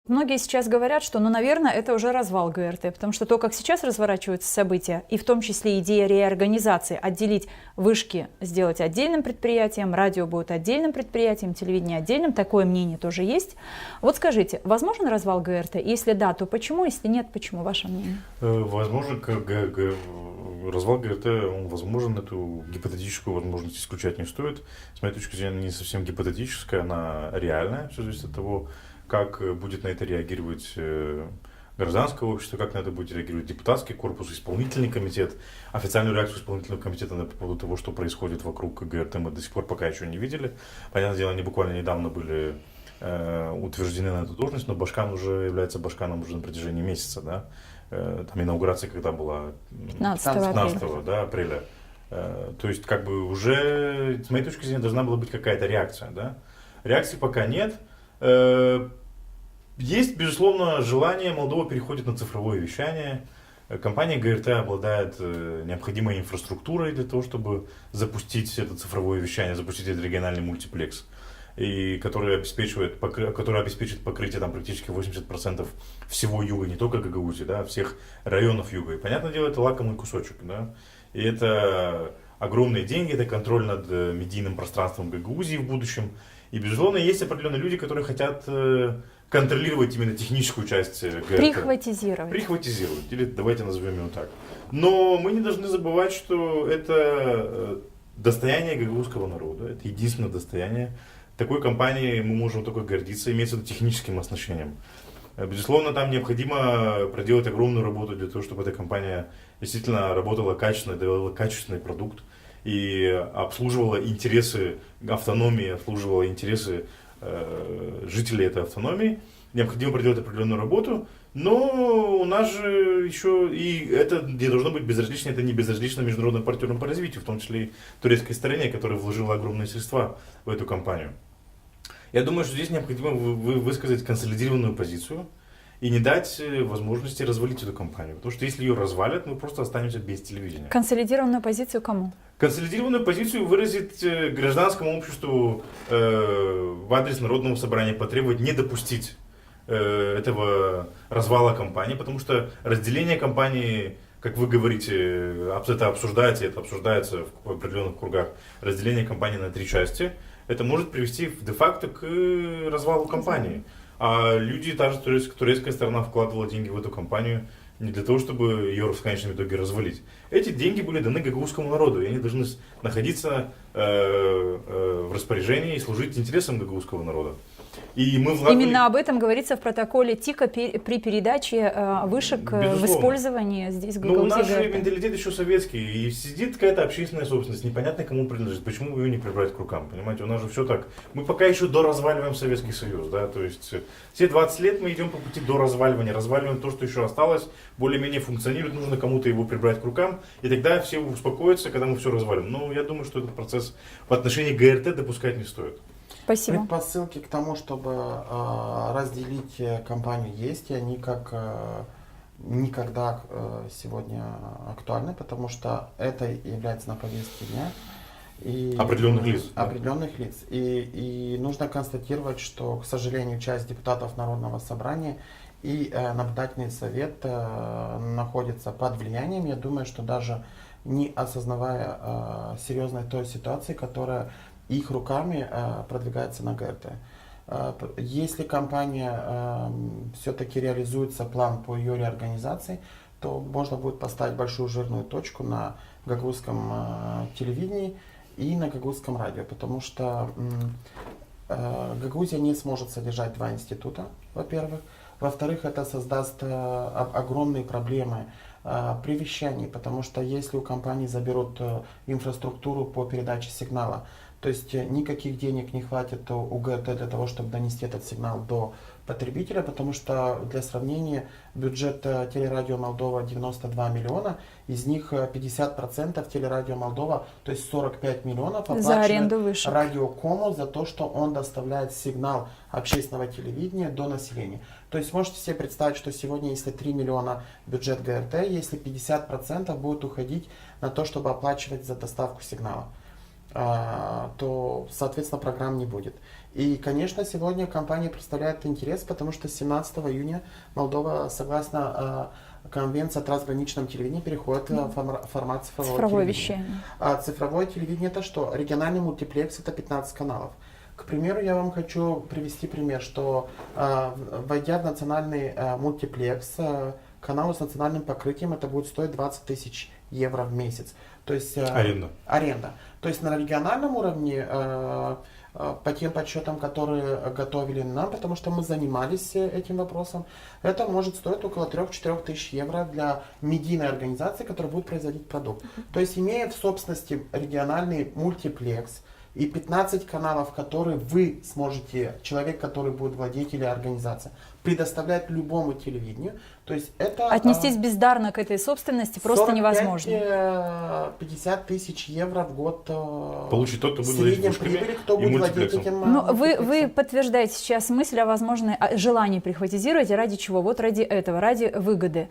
Многие сейчас говорят, что, ну, наверное, это уже развал ГРТ, потому что то, как сейчас разворачиваются события, и в том числе идея реорганизации, отделить вышки, сделать отдельным предприятием, радио будет отдельным предприятием, телевидение отдельным, такое мнение тоже есть. Вот скажите, возможен развал ГРТ? Если да, то почему? Если нет, почему? Ваше мнение? Возможно, развал ГРТ, он возможен, эту гипотетическую возможность исключать не стоит. С моей точки зрения, не совсем гипотетическая, она реальная, все зависит от того, как будет на это реагировать гражданское общество, как на это будет реагировать депутатский корпус, исполнительный комитет. Официальную реакцию исполнительного комитета по поводу того, что происходит вокруг ГРТ, мы до сих пор пока еще не видели. Понятное дело, они буквально недавно были утверждены на эту должность, но Башкан уже является Башканом уже на протяжении месяца, да. Там инаугурация когда была? 15 апреля. То есть, как бы уже, с моей точки зрения, должна была быть какая-то реакция, да. Реакции пока нет. Есть, безусловно, желание, Молдова переходит на цифровое вещание. Компания ГРТ обладает необходимой инфраструктурой для того, чтобы запустить это цифровое вещание, запустить этот региональный мультиплекс, и который обеспечит покрытие там, практически 80% всего юга, не только Гагаузии, да, всех районов юга. И, понятное дело, это лакомый кусочек. Да? И это огромные деньги, это контроль над медийным пространством Гагаузии в будущем. И, безусловно, есть определенные люди, которые хотят контролировать именно техническую часть ГРТ. Прихватизировать, или давайте назовем его так. Но мы не должны забывать, что это достояние гагаузского народа, это единственное достояние. Такой компанией мы можем только гордиться, имеется в виду техническим оснащением. Безусловно, там необходимо проделать огромную работу для того, чтобы эта компания действительно работала качественно, давала качественный продукт и обслуживала интересы автономии, обслуживала интересы жителей этой автономии. Необходимо проделать определенную работу, но у нас же еще и это не должно быть безразлично, это не безразлично международным партнерам по развитию, в том числе и турецкой стороне, которая вложила огромные средства в эту компанию. Я думаю, что здесь необходимо высказать консолидированную позицию и не дать возможности развалить эту компанию. Потому что если ее развалят, мы просто останемся без телевидения. Консолидированную позицию кому? Консолидированную позицию выразить гражданскому обществу в адрес Народного собрания, потребовать не допустить этого развала компании, потому что разделение компании, как вы говорите, это обсуждается в определенных кругах, разделение компании на 3 части, это может привести де-факто к развалу компании. А люди, та же турецкая сторона вкладывала деньги в эту компанию не для того, чтобы ее в конечном итоге развалить. Эти деньги были даны гагаузскому народу, и они должны находиться в распоряжении и служить интересам гагаузского народа. И мы вложили... Именно об этом говорится в протоколе ТИКа при передаче вышек в использовании здесь в Гагаузии. Но у нас же менталитет еще советский, и сидит какая-то общественная собственность, непонятно кому принадлежит, почему бы ее не прибрать к рукам, понимаете, у нас же все так. Мы пока еще доразваливаем Советский Союз, да, то есть все 20 лет мы идем по пути до разваливаем то, что еще осталось, более-менее функционирует, нужно кому-то его прибрать к рукам, и тогда все успокоятся, когда мы все развалим. Но я думаю, что этот процесс в отношении ГРТ допускать не стоит. Спасибо. Предпосылки к тому, чтобы разделить компанию, есть, и они как никогда сегодня актуальны, потому что это является на повестке дня. И определенных лиц. Определенных лиц. И нужно констатировать, что, к сожалению, часть депутатов Народного собрания и наблюдательный совет находятся под влиянием, я думаю, что даже не осознавая серьезной той ситуации, которая их руками продвигается на ГРТ. Если компания все-таки реализуется план по ее реорганизации, то можно будет поставить большую жирную точку на гагаузском телевидении и на гагаузском радио, потому что Гагаузия не сможет содержать 2 института, во-первых. Во-вторых, это создаст огромные проблемы при вещании, потому что если у компании заберут инфраструктуру по передаче сигнала, то есть никаких денег не хватит у ГРТ для того, чтобы донести этот сигнал до потребителя, потому что для сравнения бюджет Телерадио Молдова 92 миллиона, из них 50% Телерадио Молдова, то есть 45 миллионов оплачено Радиокому за то, что он доставляет сигнал общественного телевидения до населения. То есть можете себе представить, что сегодня, если 3 миллиона бюджет ГРТ, если 50% будет уходить на то, чтобы оплачивать за доставку сигнала. то, соответственно, программ не будет. И, конечно, сегодня компания представляет интерес, потому что 17 июня Молдова, согласно Конвенции о трансграничном телевидении, переходит в формат цифрового телевидения. вещание. Цифровое телевидение это что? Региональный мультиплекс это 15 каналов. К примеру, я вам хочу привести пример, что войдя в национальный мультиплекс, канал с национальным покрытием это будет стоить 20 тысяч евро в месяц. То есть, аренда. То есть на региональном уровне по тем подсчетам, которые готовили нам, потому что мы занимались этим вопросом, это может стоить около 3-4 тысяч евро для медийной организации, которая будет производить продукт. То есть имея в собственности региональный мультиплекс и 15 каналов, которые вы сможете, человек, который будет владеть или организация, предоставлять любому телевидению. То есть это... Отнестись бездарно к этой собственности просто невозможно. 50 тысяч евро в год получит тот, кто будет владеть прибыли, кто будет владеть этим. Но вы подтверждаете сейчас мысль о возможной желании прихватизировать, ради чего? Вот ради этого, ради выгоды.